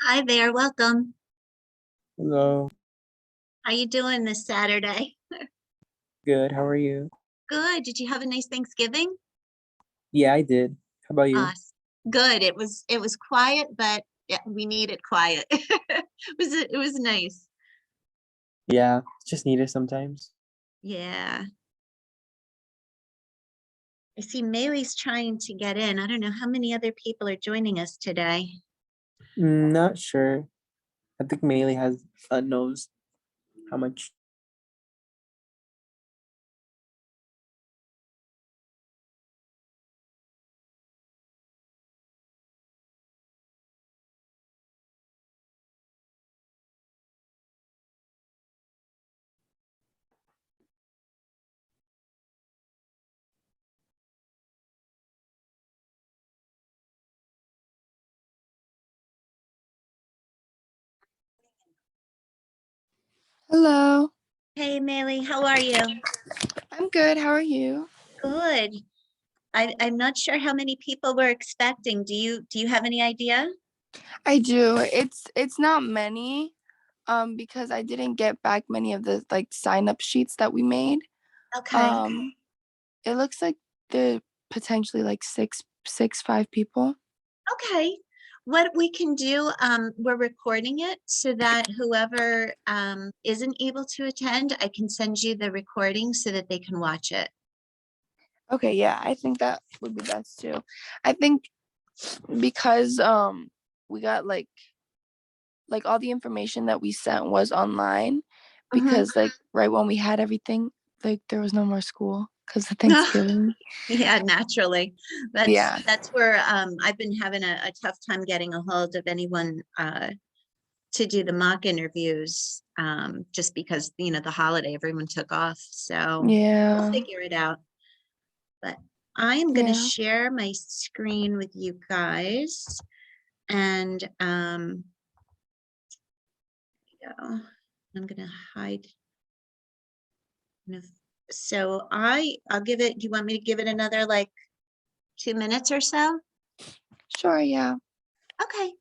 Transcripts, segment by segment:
Hi there, welcome. Hello. How you doing this Saturday? Good. How are you? Good. Did you have a nice Thanksgiving? Yeah, I did. How about you? Good. It was quiet, but yeah, we needed quiet. It was nice. Yeah, just needed sometimes. Yeah. I see Maylee's trying to get in. I don't know how many other people are joining us today. Not sure. I think Melee has knows how much. Hello, Hey Maylee, how are you? I'm good. How are you? Good. I'm not sure how many people we're expecting. Do you have any idea? I do. It's not many, because I didn't get back many of the like sign up sheets that we made. Okay. Um, it looks like the potentially like five people. Okay. What we can do, we're recording it so that whoever isn't able to attend, I can send you the recording so that they can watch it. Okay, yeah, I think that would be best too. I think because we got like all the information that we sent was online Mhm. because like right when we had everything, like there was no more school because of Thanksgiving. Yeah, naturally. That's Yeah. that's where I've been having a tough time getting a hold of anyone to do the mock interviews, just because, the holiday, everyone took off. So we'll Yeah. figure it out. But I am going to Yeah. share my screen with you guys. And go. I'm gonna hide. So I'll give it, do you want me to give it another like 2 minutes or so? Sure, yeah. Okay.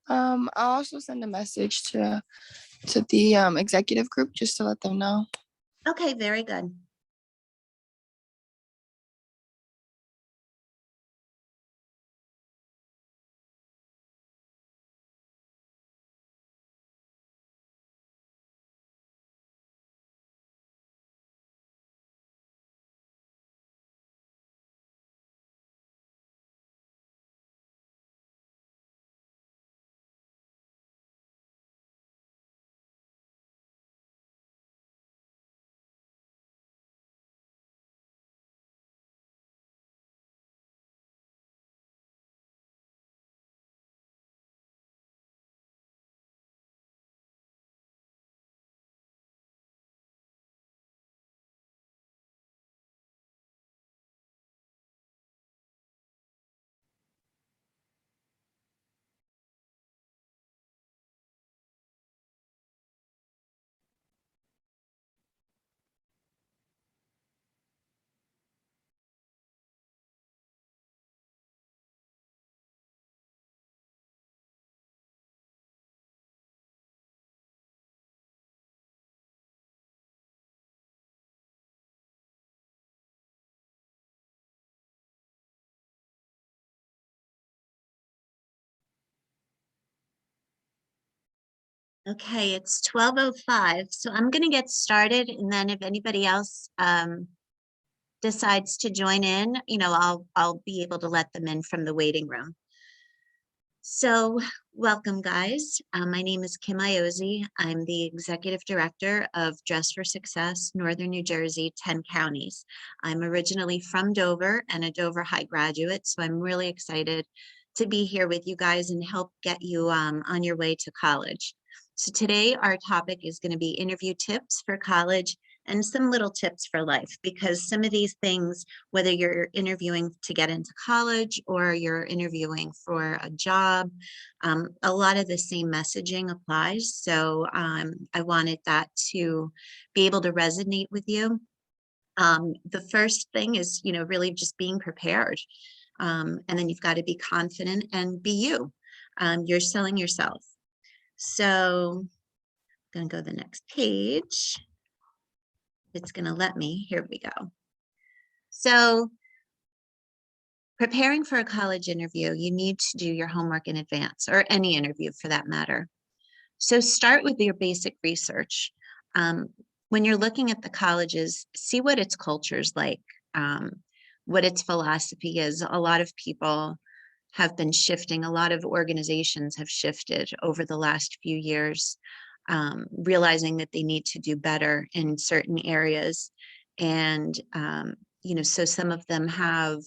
I'll also send a message to the executive group just to let them know. Okay, very good. Okay, it's 12:05, so I'm gonna get started, and then if anybody else decides to join in, I'll be able to let them in from the waiting room. So, welcome, guys. My name is Kim Iozzi. I'm the Executive Director of Dress for Success, Northern New Jersey, 10 counties. I'm originally from Dover and a Dover High graduate, so I'm really excited to be here with you guys and help get you on your way to college. So today our topic is going to be interview tips for college and some little tips for life, because some of these things, whether you're interviewing to get into college or you're interviewing for a job, a lot of the same messaging applies. So I wanted that to be able to resonate with you. The first thing is, really just being prepared. And then you've got to be confident and be you. You're selling yourself. So I'm gonna go to the next page. It's gonna let me, here we go. So preparing for a college interview, you need to do your homework in advance, or any interview for that matter. So start with your basic research. When you're looking at the colleges, see what its culture is like, what its philosophy is. A lot of people have been shifting. A lot of organizations have shifted over the last few years, realizing that they need to do better in certain areas. And, so some of them have,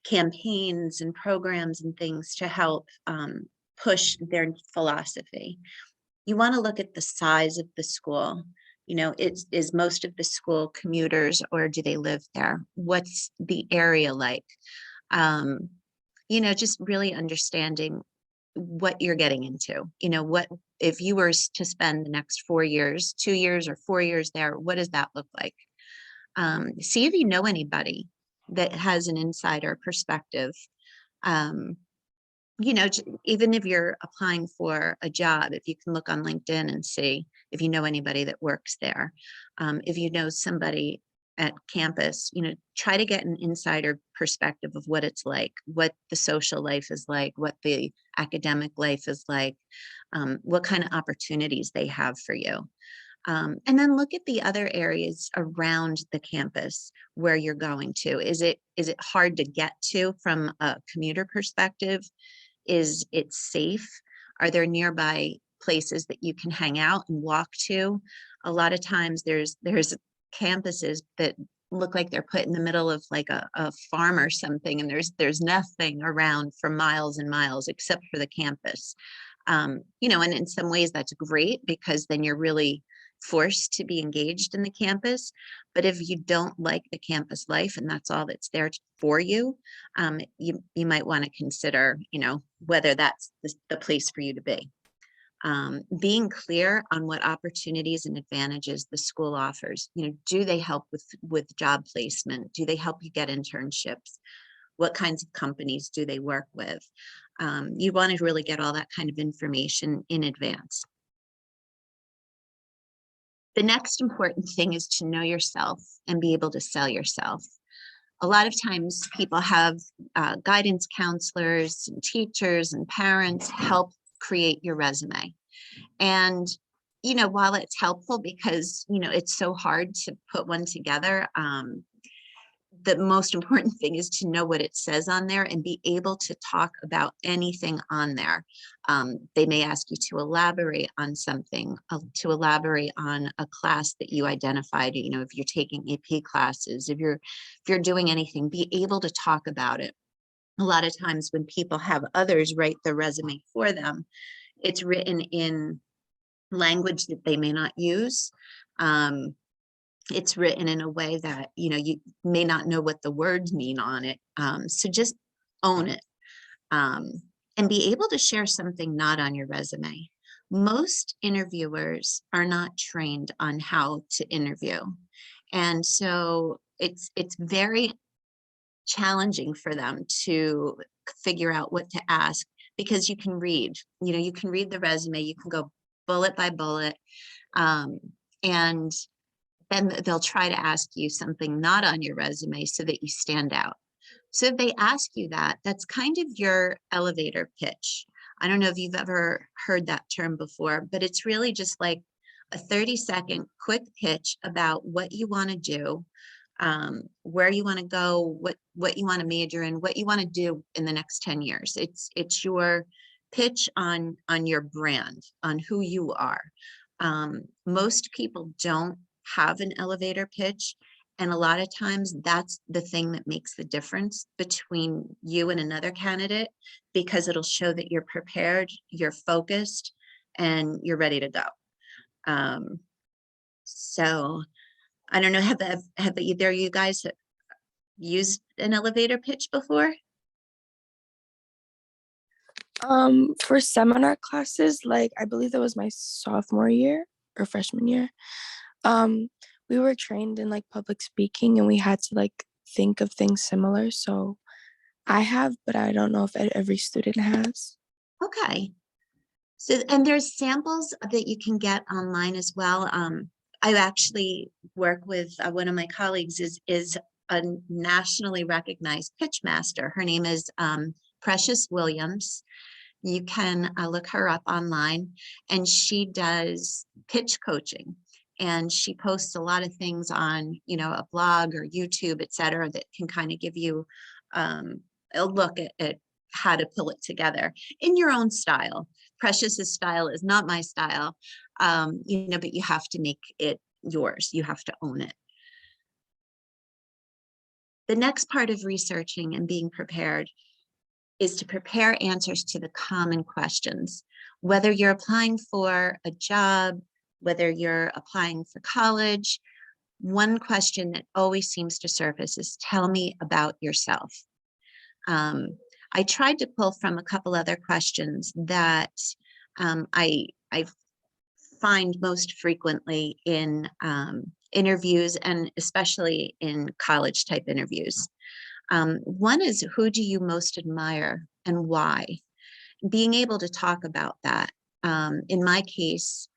campaigns and programs and things to help push their philosophy. You want to look at the size of the school. Is most of the school commuters, or do they live there? What's the area like? Just really understanding what you're getting into. What if you were to spend the next 4 years, 2 years or 4 years there, what does that look like? See if you know anybody that has an insider perspective. Even if you're applying for a job, if you can look on LinkedIn and see if you know anybody that works there. If you know somebody at campus, try to get an insider perspective of what it's like, what the social life is like, what the academic life is like, what kind of opportunities they have for you. And then look at the other areas around the campus where you're going to. Is it hard to get to from a commuter perspective? Is it safe? Are there nearby places that you can hang out and walk to? A lot of times there's campuses that look like they're put in the middle of like a farm or something, and there's nothing around for miles and miles except for the campus. And in some ways that's great, because then you're really forced to be engaged in the campus. But if you don't like the campus life and that's all that's there for you, you might want to consider, whether that's the place for you to be. Being clear on what opportunities and advantages the school offers. Do they help with job placement? Do they help you get internships? What kinds of companies do they work with? You want to really get all that kind of information in advance. The next important thing is to know yourself and be able to sell yourself. A lot of times people have guidance counselors and teachers and parents help create your resume. And, while it's helpful because, it's so hard to put one together, the most important thing is to know what it says on there and be able to talk about anything on there. They may ask you to elaborate on something, to elaborate on a class that you identified. If you're taking AP classes, if you're doing anything, be able to talk about it. A lot of times when people have others write the resume for them, it's written in language that they may not use. It's written in a way that, you may not know what the words mean on it. So just own it, and be able to share something not on your resume. Most interviewers are not trained on how to interview. And so it's very challenging for them to figure out what to ask, because you can read the resume, you can go bullet by bullet, and then they'll try to ask you something not on your resume so that you stand out. So if they ask you that, that's kind of your elevator pitch. I don't know if you've ever heard that term before, but it's really just like a 30-second quick pitch about what you want to do, where you want to go, what you want to major in, what you want to do in the next 10 years. It's your pitch on your brand, on who you are. Most people don't have an elevator pitch, and a lot of times that's the thing that makes the difference between you and another candidate, because it'll show that you're prepared, you're focused, and you're ready to go. So I don't know, have either of you guys used an elevator pitch before? For seminar classes, like I believe that was my sophomore year or freshman year, we were trained in like public speaking, and we had to like think of things similar. So I have, but I don't know if every student has. Okay. So, and there's samples that you can get online as well. I actually work with one of my colleagues is a nationally recognized pitch master. Her name is Precious Williams. You can look her up online, and she does pitch coaching. And she posts a lot of things on, a blog or YouTube, et cetera, that can kind of give you a look at how to pull it together in your own style. Precious's style is not my style, but you have to make it yours. You have to own it. The next part of researching and being prepared is to prepare answers to the common questions. Whether you're applying for a job, whether you're applying for college, one question that always seems to surface is, tell me about yourself. I tried to pull from a couple other questions that I find most frequently in interviews, and especially in college type interviews. One is, who do you most admire and why? Being able to talk about that. In my case,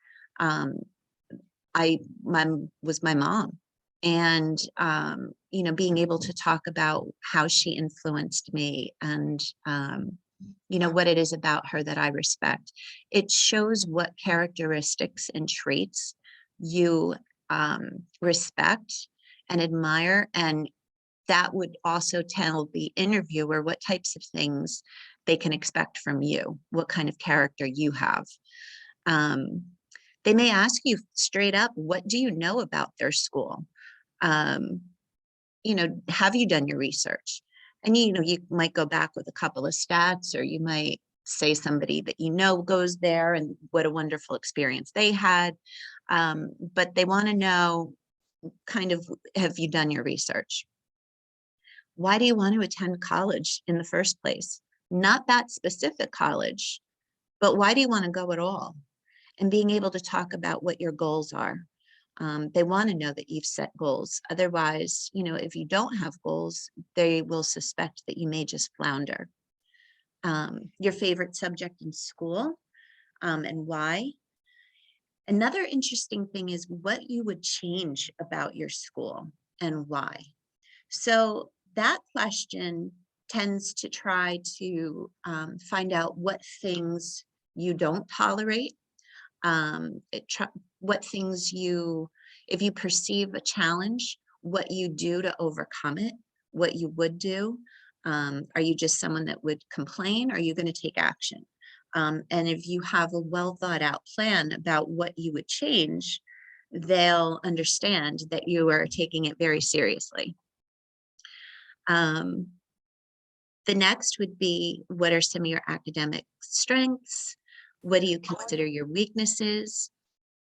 was my mom, and being able to talk about how she influenced me, and what it is about her that I respect. It shows what characteristics and traits you respect and admire, and that would also tell the interviewer what types of things they can expect from you, what kind of character you have. They may ask you straight up, what do you know about their school? Have you done your research? And, you might go back with a couple of stats, or you might say somebody that goes there and what a wonderful experience they had. But they want to know, kind of, have you done your research? Why do you want to attend college in the first place? Not that specific college, but why do you want to go at all? And being able to talk about what your goals are. They want to know that you've set goals. Otherwise, if you don't have goals, they will suspect that you may just flounder. Your favorite subject in school, and why. Another interesting thing is what you would change about your school and why. So that question tends to try to find out what things you don't tolerate, what things if you perceive a challenge, what you do to overcome it, what you would do. Are you just someone that would complain? Or are you going to take action? And if you have a well thought out plan about what you would change, they'll understand that you are taking it very seriously. The next would be, what are some of your academic strengths? What do you consider your weaknesses?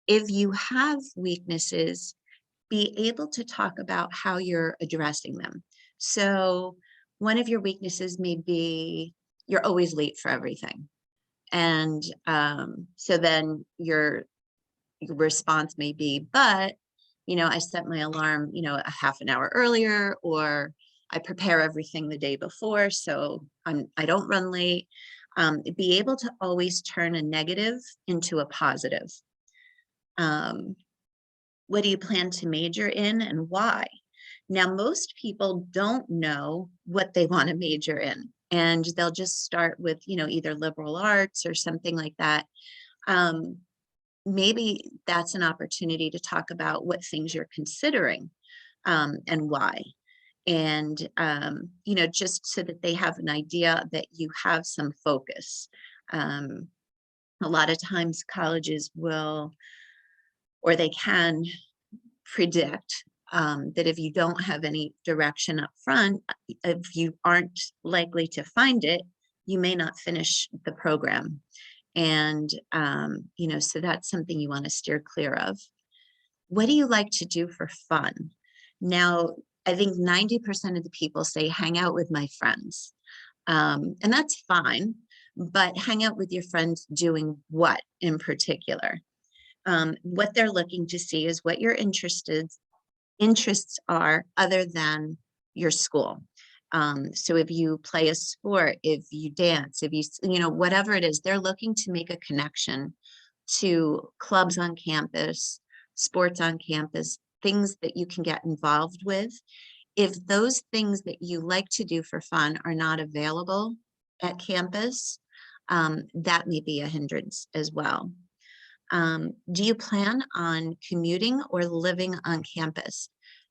If you have weaknesses, be able to talk about how you're addressing them. So one of your weaknesses may be you're always late for everything. And so then your response may be, but, I set my alarm, a half an hour earlier, or I prepare everything the day before, so I don't run late. Be able to always turn a negative into a positive. What do you plan to major in and why? Now, most people don't know what they want to major in, and they'll just start with, either liberal arts or something like that. Maybe that's an opportunity to talk about what things you're considering, and why. And, just so that they have an idea that you have some focus. A lot of times colleges will, or they can predict that if you don't have any direction up front, if you aren't likely to find it, you may not finish the program. And, so that's something you want to steer clear of. What do you like to do for fun? Now, I think 90% of the people say hang out with my friends. And that's fine, but hang out with your friends doing what in particular? What they're looking to see is what your interests are other than your school. So if you play a sport, if you dance, if you know, whatever it is, they're looking to make a connection to clubs on campus, sports on campus, things that you can get involved with. If those things that you like to do for fun are not available at campus, that may be a hindrance as well. Do you plan on commuting or living on campus?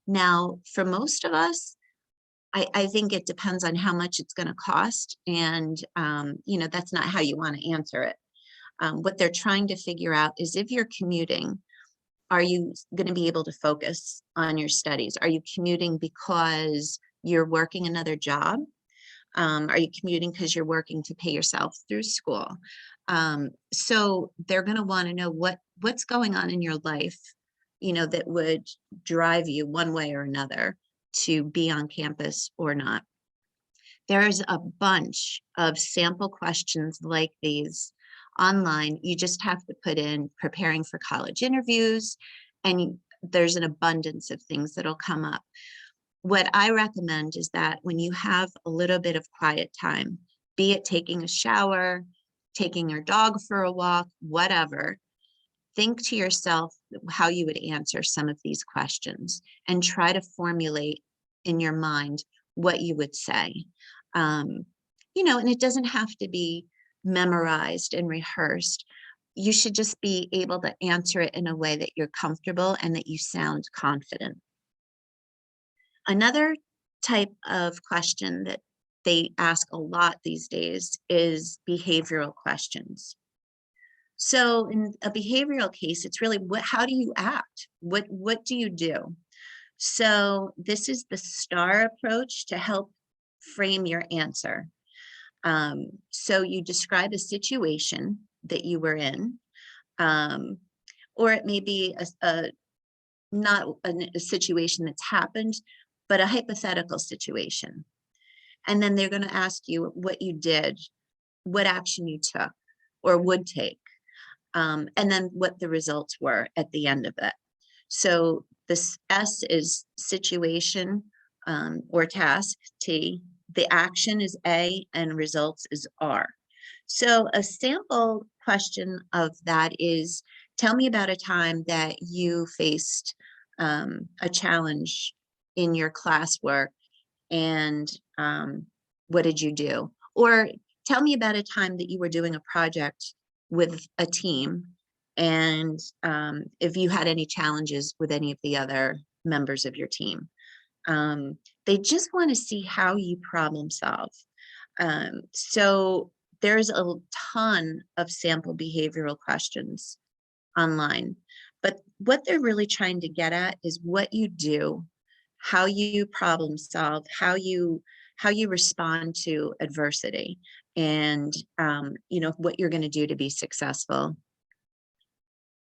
Now, for most of us, I think it depends on how much it's going to cost. And, you know, that's not how you want to answer it. What they're trying to figure out is if you're commuting, are you going to be able to focus on your studies? Are you commuting because you're working another job? Are you commuting because you're working to pay yourself through school? So they're going to want to know what's going on in your life, you know, that would drive you one way or another to be on campus or not. There's a bunch of sample questions like these online. You just have to put in preparing for college interviews, and there's an abundance of things that'll come up. What I recommend is that when you have a little bit of quiet time, be it taking a shower, taking your dog for a walk, whatever, think to yourself how you would answer some of these questions and try to formulate in your mind what you would say. You know, and it doesn't have to be memorized and rehearsed. You should just be able to answer it in a way that you're comfortable and that you sound confident. Another type of question that they ask a lot these days is behavioral questions. So in a behavioral case, it's really how do you act? What do you do? So this is the STAR approach to help frame your answer. So you describe a situation that you were in, or it may be not a situation that's happened, but a hypothetical situation. And then they're going to ask you what you did, what action you took or would take, and then what the results were at the end of it. So this S is situation or task, T. The action is A and results is R. So a sample question of that is, tell me about a time that you faced a challenge in your classwork and what did you do? Or tell me about a time that you were doing a project with a team and if you had any challenges with any of the other members of your team. They just want to see how you problem solve. So there's a ton of sample behavioral questions online, but what they're really trying to get at is what you do, how you problem solve, how you respond to adversity, and you know, what you're going to do to be successful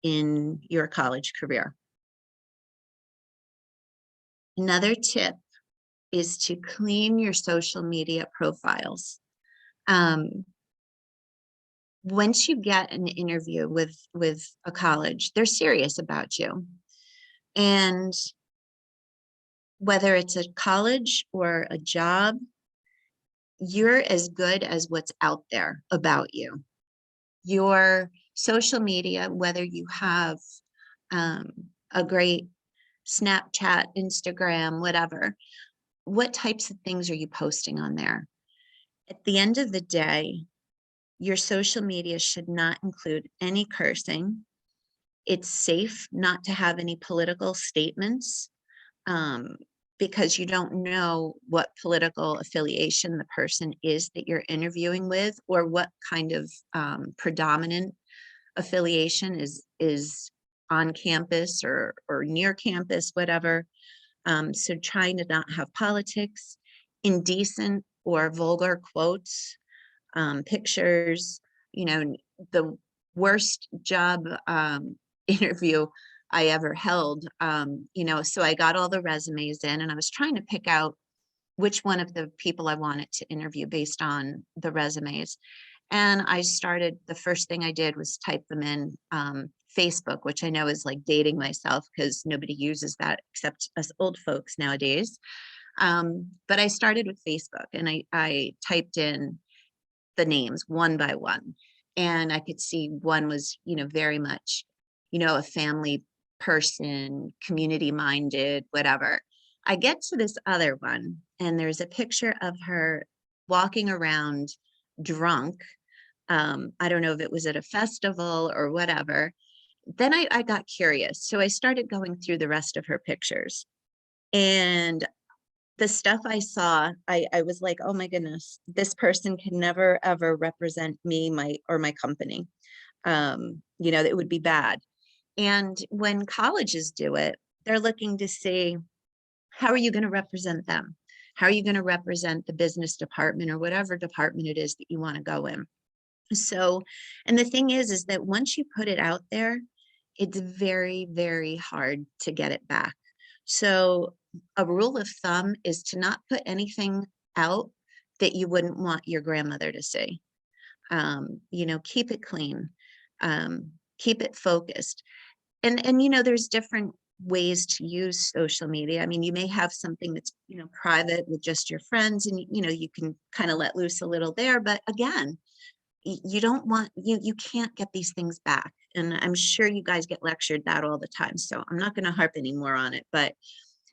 in your college career. Another tip is to clean your social media profiles. Once you get an interview with a college, they're serious about you. And whether it's a college or a job, you're as good as what's out there about you. Your social media, whether you have a great Snapchat, Instagram, whatever, what types of things are you posting on there? At the end of the day, your social media should not include any cursing. It's safe not to have any political statements because you don't know what political affiliation the person is that you're interviewing with, or what kind of predominant affiliation is on campus or near campus, whatever. So trying to not have politics, indecent or vulgar quotes, pictures. You know, the worst job interview I ever held, you know, so I got all the resumes in and I was trying to pick out which one of the people I wanted to interview based on the resumes. And I started, the first thing I did was type them in Facebook, which I know is like dating myself because nobody uses that except us old folks nowadays. But I started with Facebook and I typed in the names one by one. And I could see one was, very much, a family person, community minded, whatever. I get to this other one and there's a picture of her walking around drunk. I don't know if it was at a festival or whatever. Then I got curious. So I started going through the rest of her pictures. And the stuff I saw, I was like, oh my goodness, this person can never ever represent me, my company. It would be bad. And when colleges do it, they're looking to see, how are you going to represent them? How are you going to represent the business department or whatever department it is that you want to go in? So, and the thing is that once you put it out there, it's very, very hard to get it back. So a rule of thumb is to not put anything out that you wouldn't want your grandmother to see. Keep it clean, keep it focused. And there's different ways to use social media. I mean, you may have something that's, private with just your friends and, you can kind of let loose a little there. But again, you don't want, you can't get these things back. And I'm sure you guys get lectured that all the time. So I'm not going to harp anymore on it, but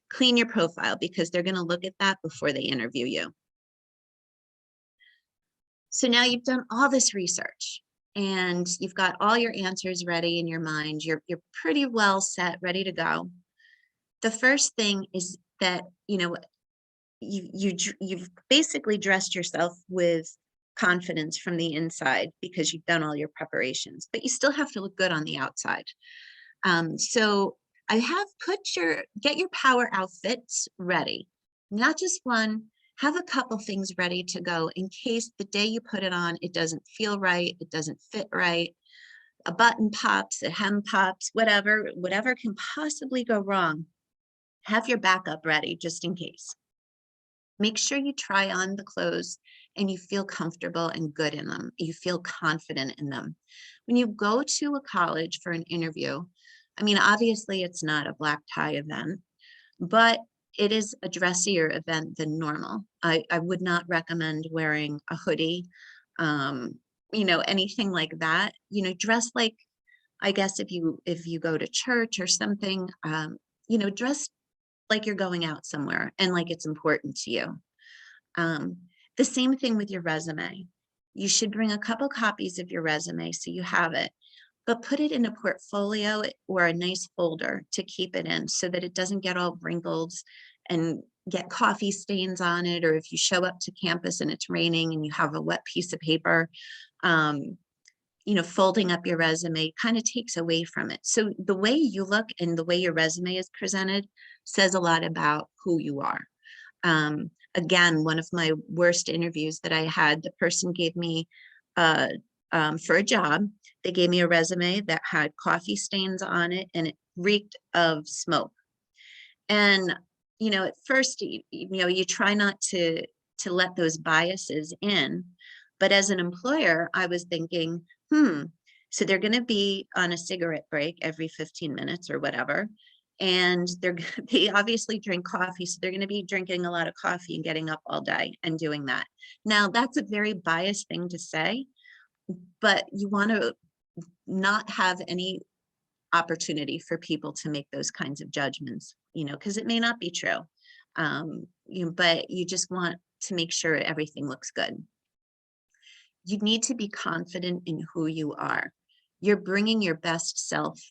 clean your profile because they're going to look at that before they interview you. So now you've done all this research and you've got all your answers ready in your mind. You're pretty well set, ready to go. The first thing is that, you've basically dressed yourself with confidence from the inside because you've done all your preparations, but you still have to look good on the outside. So I have get your power outfits ready, not just one, have a couple things ready to go in case the day you put it on, it doesn't feel right, it doesn't fit right, a button pops, a hem pops, whatever can possibly go wrong. Have your backup ready just in case. Make sure you try on the clothes and you feel comfortable and good in them. You feel confident in them. When you go to a college for an interview, I mean, obviously it's not a black tie event, but it is a dressier event than normal. I would not recommend wearing a hoodie, anything like that. Dress like, I guess if you go to church or something, dress like you're going out somewhere and like it's important to you. The same thing with your resume. You should bring a couple copies of your resume so you have it, but put it in a portfolio or a nice folder to keep it in so that it doesn't get all wrinkled and get coffee stains on it. Or if you show up to campus and it's raining and you have a wet piece of paper, folding up your resume kind of takes away from it. So the way you look and the way your resume is presented says a lot about who you are. Again, one of my worst interviews that I had, the person gave me for a job, they gave me a resume that had coffee stains on it and it reeked of smoke. And, at first, you try not to let those biases in. But as an employer, I was thinking, so they're going to be on a cigarette break every 15 minutes or whatever. And they obviously drink coffee. So they're going to be drinking a lot of coffee and getting up all day and doing that. Now, that's a very biased thing to say, but you want to not have any opportunity for people to make those kinds of judgments, because it may not be true. But you just want to make sure everything looks good. You need to be confident in who you are. You're bringing your best self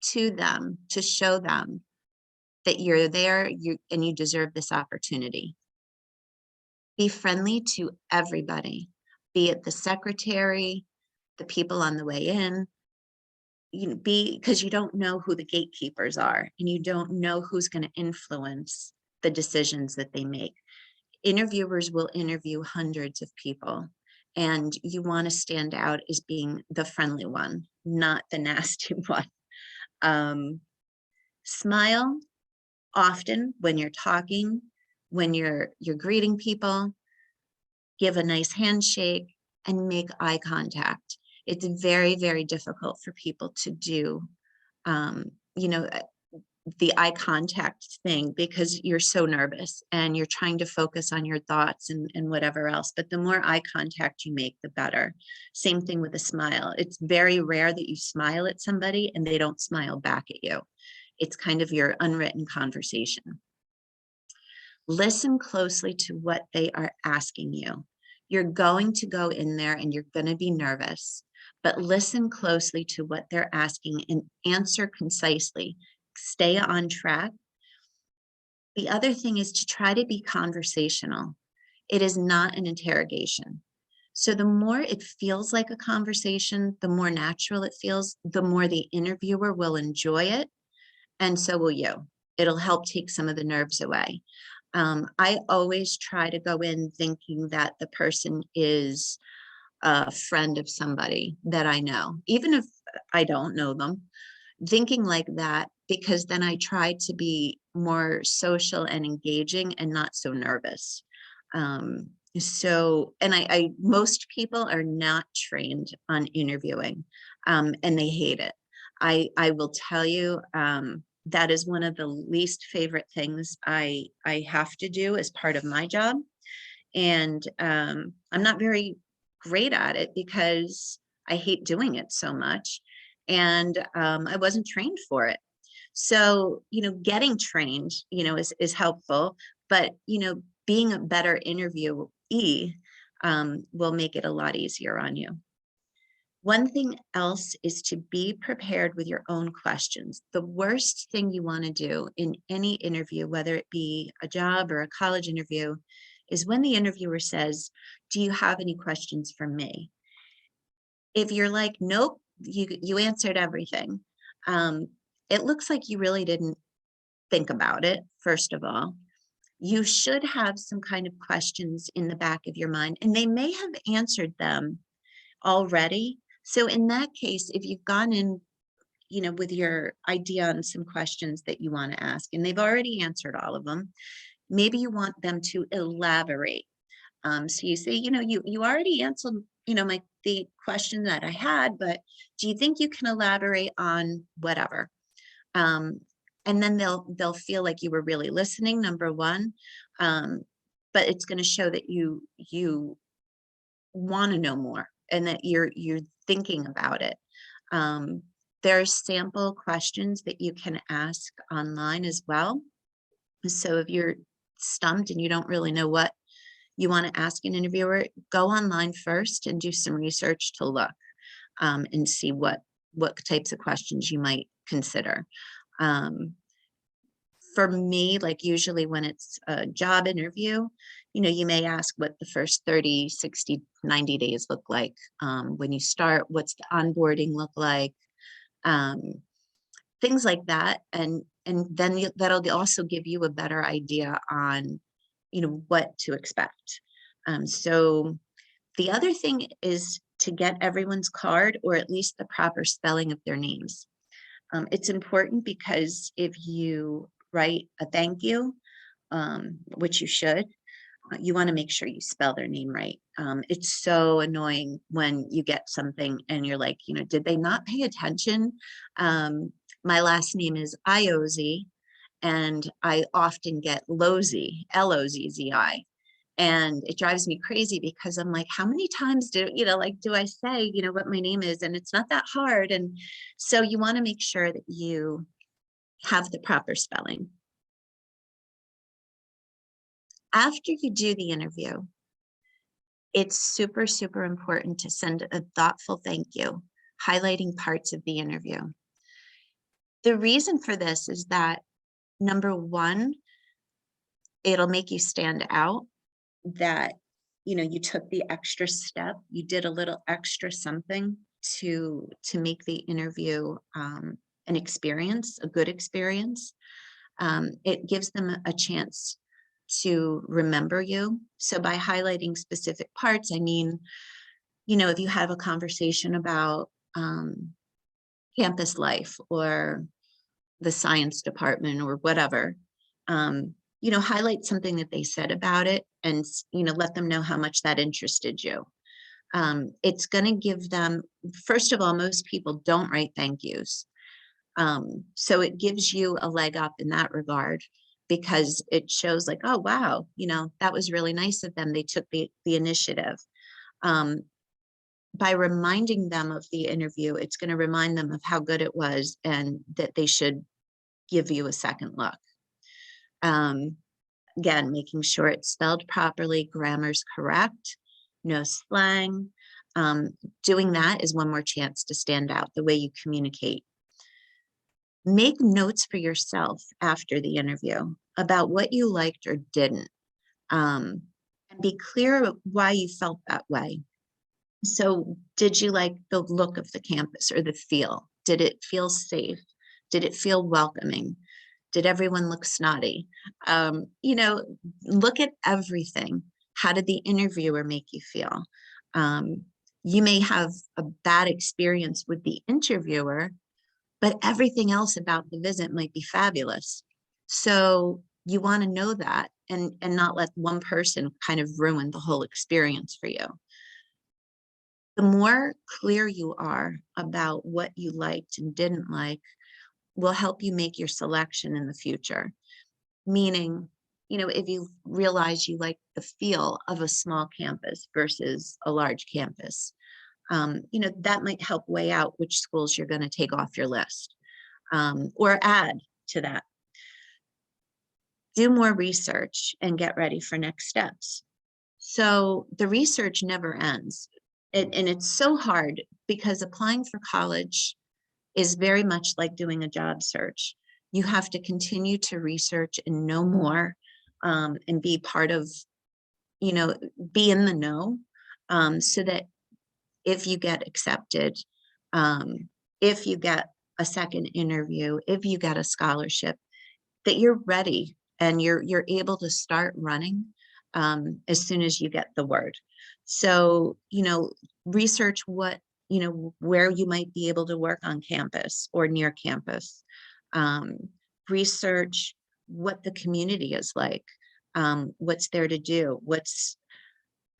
to them to show them that you're there and you deserve this opportunity. Be friendly to everybody, be it the secretary, the people on the way in, because you don't know who the gatekeepers are and you don't know who's going to influence the decisions that they make. Interviewers will interview hundreds of people. And you want to stand out as being the friendly one, not the nasty one. Smile often when you're talking, when you're greeting people, give a nice handshake and make eye contact. It's very, very difficult for people to do. the eye contact thing because you're so nervous and you're trying to focus on your thoughts and whatever else. But the more eye contact you make, the better. Same thing with a smile. It's very rare that you smile at somebody and they don't smile back at you. It's kind of your unwritten conversation. Listen closely to what they are asking you. You're going to go in there and you're going to be nervous, but listen closely to what they're asking and answer concisely. Stay on track. The other thing is to try to be conversational. It is not an interrogation. So the more it feels like a conversation, the more natural it feels, the more the interviewer will enjoy it, and so will you. It'll help take some of the nerves away. I always try to go in thinking that the person is a friend of somebody that I know, even if I don't know them, thinking like that, because then I try to be more social and engaging and not so nervous. And most people are not trained on interviewing, and they hate it. I will tell you, that is one of the least favorite things I have to do as part of my job. And I'm not very great at it because I hate doing it so much. And I wasn't trained for it. So, getting trained, is helpful, but, being a better interviewee will make it a lot easier on you. One thing else is to be prepared with your own questions. The worst thing you want to do in any interview, whether it be a job or a college interview, is when the interviewer says, "Do you have any questions for me?" If you're like, "Nope, you answered everything," it looks like you really didn't think about it, first of all. You should have some kind of questions in the back of your mind, and they may have answered them already. So in that case, if you've gone in, with your idea on some questions that you want to ask, and they've already answered all of them, maybe you want them to elaborate. So you say, you already answered, the question that I had, but do you think you can elaborate on whatever? And then they'll feel like you were really listening, number one. But it's going to show that you want to know more and that you're thinking about it. There's sample questions that you can ask online as well. So if you're stumped and you don't really know what you want to ask an interviewer, go online first and do some research to look and see what types of questions you might consider. For me, like usually when it's a job interview, you may ask what the first 30, 60, 90 days look like. When you start, what's the onboarding look like? Things like that. And then that'll also give you a better idea on, what to expect. So the other thing is to get everyone's card, or at least the proper spelling of their names. It's important because if you write a thank you, which you should, you want to make sure you spell their name right. It's so annoying when you get something and you're like, did they not pay attention? My last name is Iozzi, and I often get Lozzi, Lozzi. And it drives me crazy because I'm like, how many times do I say, what my name is? And it's not that hard. And so you want to make sure that you have the proper spelling. After you do the interview, it's super, super important to send a thoughtful thank you, highlighting parts of the interview. The reason for this is that, number one, it'll make you stand out, that you took the extra step, you did a little extra something to make the interview an experience, a good experience. It gives them a chance to remember you. So by highlighting specific parts, I mean, if you have a conversation about campus life or the science department or whatever, highlight something that they said about it and, let them know how much that interested you. It's going to give them, first of all, most people don't write thank yous. So it gives you a leg up in that regard, because it shows like, oh, wow, that was really nice of them. They took the initiative. By reminding them of the interview, it's going to remind them of how good it was and that they should give you a second look. Again, making sure it's spelled properly, grammar's correct, no slang. Doing that is one more chance to stand out, the way you communicate. Make notes for yourself after the interview about what you liked or didn't, and be clear why you felt that way. So did you like the look of the campus or the feel? Did it feel safe? Did it feel welcoming? Did everyone look snotty? Look at everything. How did the interviewer make you feel? You may have a bad experience with the interviewer, but everything else about the visit might be fabulous. So you want to know that and not let one person kind of ruin the whole experience for you. The more clear you are about what you liked and didn't like will help you make your selection in the future. Meaning, if you realize you like the feel of a small campus versus a large campus, that might help weigh out which schools you're going to take off your list, or add to that. Do more research and get ready for next steps. So the research never ends. And it's so hard because applying for college is very much like doing a job search. You have to continue to research and know more, and be part of, be in the know, so that if you get accepted, if you get a second interview, if you get a scholarship, that you're ready and you're able to start running as soon as you get the word. So, research what, where you might be able to work on campus or near campus. Research what the community is like, what's there to do,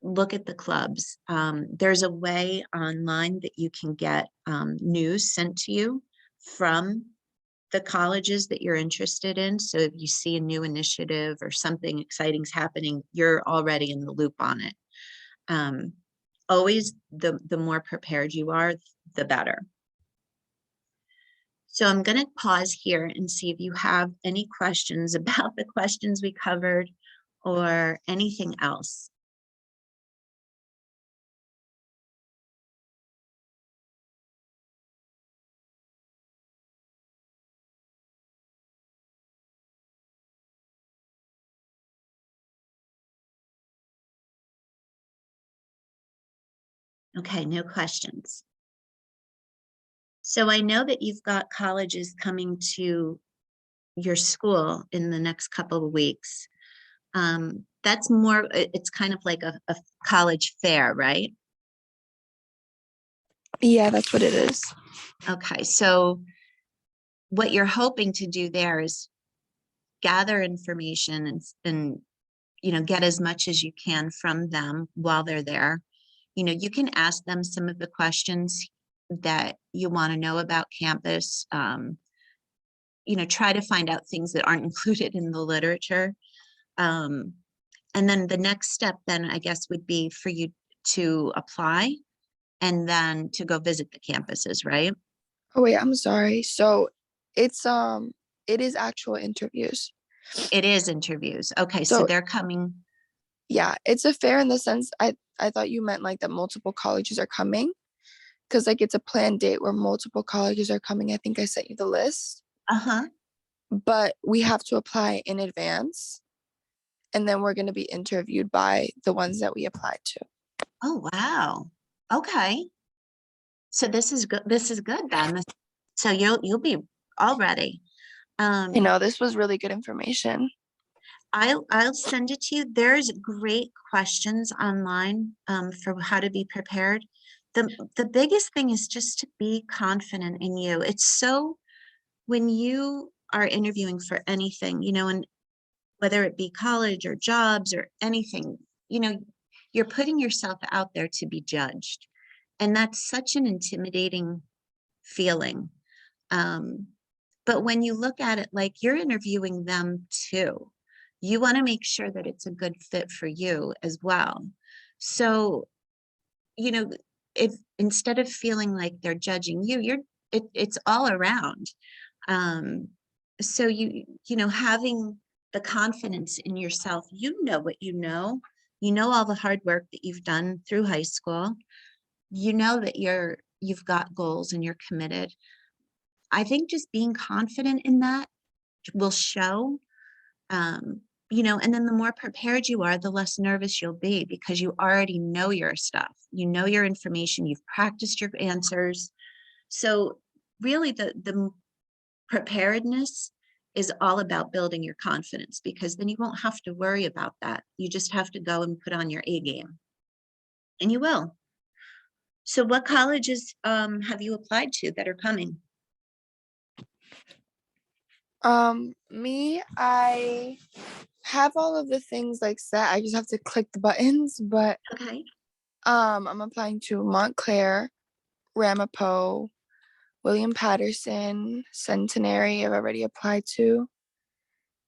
look at the clubs. There's a way online that you can get news sent to you from the colleges that you're interested in. So if you see a new initiative or something exciting's happening, you're already in the loop on it. Always the more prepared you are, the better. So I'm going to pause here and see if you have any questions about the questions we covered or anything else. Okay, no questions. So I know that you've got colleges coming to your school in the next couple of weeks. That's more, it's kind of like a college fair, right? Yeah, that's what it is. Okay, so what you're hoping to do there is gather information and get as much as you can from them while they're there. You can ask them some of the questions that you want to know about campus. Try to find out things that aren't included in the literature. And then the next step then, I guess, would be for you to apply and then to go visit the campuses, right? Oh wait, I'm sorry. So it's it is actual interviews. It is interviews. Okay, so So they're coming. yeah, it's a fair in the sense I thought you meant like that multiple colleges are coming, because like it's a planned date where multiple colleges are coming. I think I sent you the list, Uh-huh. but we have to apply in advance, and then we're going to be interviewed by the ones that we applied to. Oh, wow. Okay. So this is good. This is good then. So you'll be all ready. I know this was really good information. I'll send it to you. There's great questions online for how to be prepared. The biggest thing is just to be confident in you. It's so, when you are interviewing for anything, and whether it be college or jobs or anything, you're putting yourself out there to be judged. And that's such an intimidating feeling. But when you look at it like you're interviewing them too, you want to make sure that it's a good fit for you as well. So, you know, if instead of feeling like they're judging you, it's all around. Um, so having the confidence in yourself, you know what you know all the hard work that you've done through high school. You know that you've got goals and you're committed. I think just being confident in that will show, and then the more prepared you are, the less nervous you'll be because you already know your stuff. You know your information, you've practiced your answers. So really the preparedness is all about building your confidence, because then you won't have to worry about that. You just have to go and put on your A game, and you will. So what colleges have you applied to that are coming? Me, I have all of the things like set. I just have to click the buttons, but Okay. I'm applying to Montclair, Ramapo, William Patterson, Centenary I've already applied to.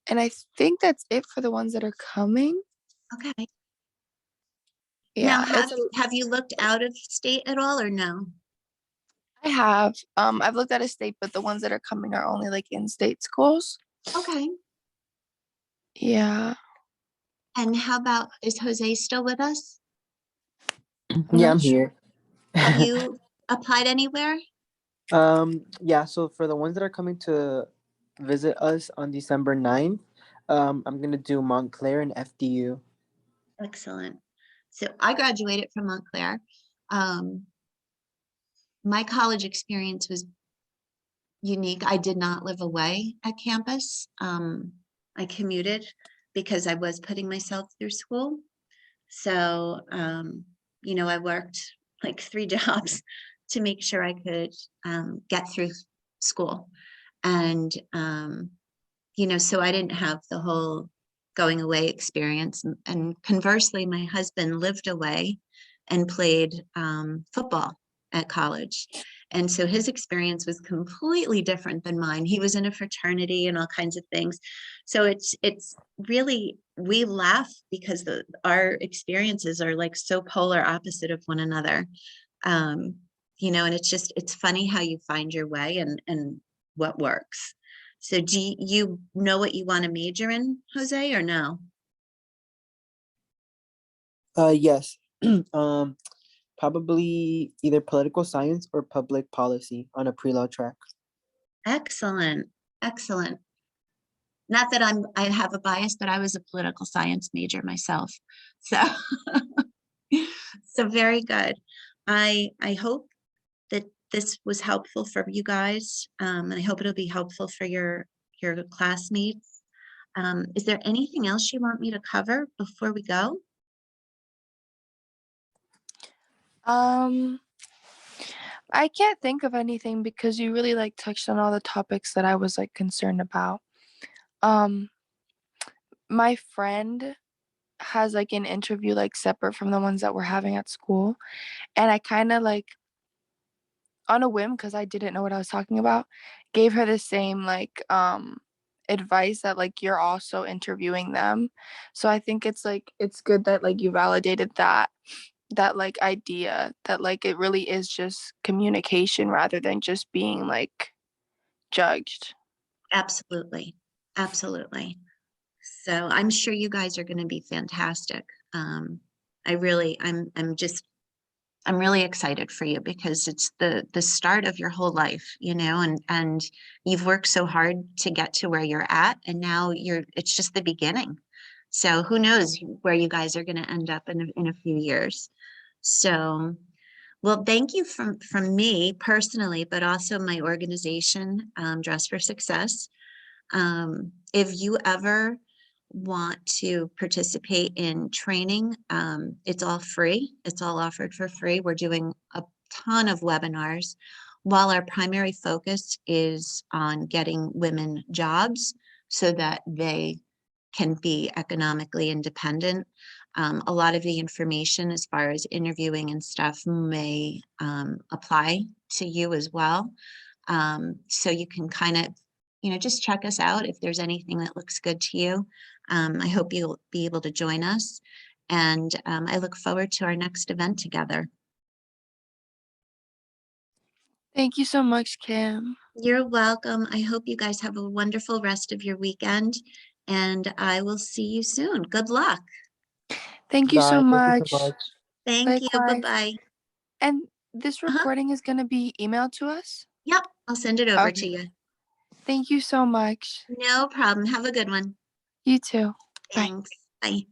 And I think that's it for the ones that are coming. Okay. Yeah, Now, have you looked out of state at all or no? I have. I've looked at a state, but the ones that are coming are only like in-state schools. Okay. Yeah. And how about, is Jose still with us? Yeah, I'm Not sure. here. Have you applied anywhere? Yeah, so for the ones that are coming to visit us on December 9th, I'm gonna do Montclair and FDU. Excellent. So I graduated from Montclair. My college experience was unique. I did not live away at campus. I commuted because I was putting myself through school. So, I worked like 3 jobs to make sure I could get through school. And, so I didn't have the whole going away experience. And conversely, my husband lived away and played football at college. And so his experience was completely different than mine. He was in a fraternity and all kinds of things. So it's really, we laugh because our experiences are like so polar opposite of one another. And it's funny how you find your way and what works. So do you know what you want to major in, Jose, or no? Yes. Um, Probably either political science or public policy on a pre-law track. Excellent. Excellent. Not that I have a bias, but I was a political science major myself. So, so very good. I hope that this was helpful for you guys. And I hope it'll be helpful for your classmates. Is there anything else you want me to cover before we go? Um, I can't think of anything because you really like touched on all the topics that I was like concerned about. Um, my friend has like an interview like separate from the ones that we're having at school, and I kind of like on a whim, because I didn't know what I was talking about, gave her the same like advice that like you're also interviewing them. So I think it's good that like you validated that like idea that like it really is just communication rather than just being like judged. Absolutely. Absolutely. So I'm sure you guys are going to be fantastic. I'm really excited for you because it's the start of your whole life, and you've worked so hard to get to where you're at, and now it's just the beginning. So who knows where you guys are going to end up in a few years. So, well, thank you from me personally, but also my organization, Dress for Success. If you ever want to participate in training, it's all free. It's all offered for free. We're doing a ton of webinars while our primary focus is on getting women jobs so that they can be economically independent. A lot of the information as far as interviewing and stuff may apply to you as well. So you can kind of just check us out if there's anything that looks good to you. I hope you'll be able to join us. And I look forward to our next event together. Thank you so much, Kim. You're welcome. I hope you guys have a wonderful rest of your weekend, and I will see you soon. Good luck. Thank you so Bye. Thank you much. so much. Thank you. Likewise. Bye-bye. And this recording is going to be emailed to us? Yep, I'll send it over to Okay. you. Thank you so much. No problem. Have a good one. You too. Bye. Thanks. Bye.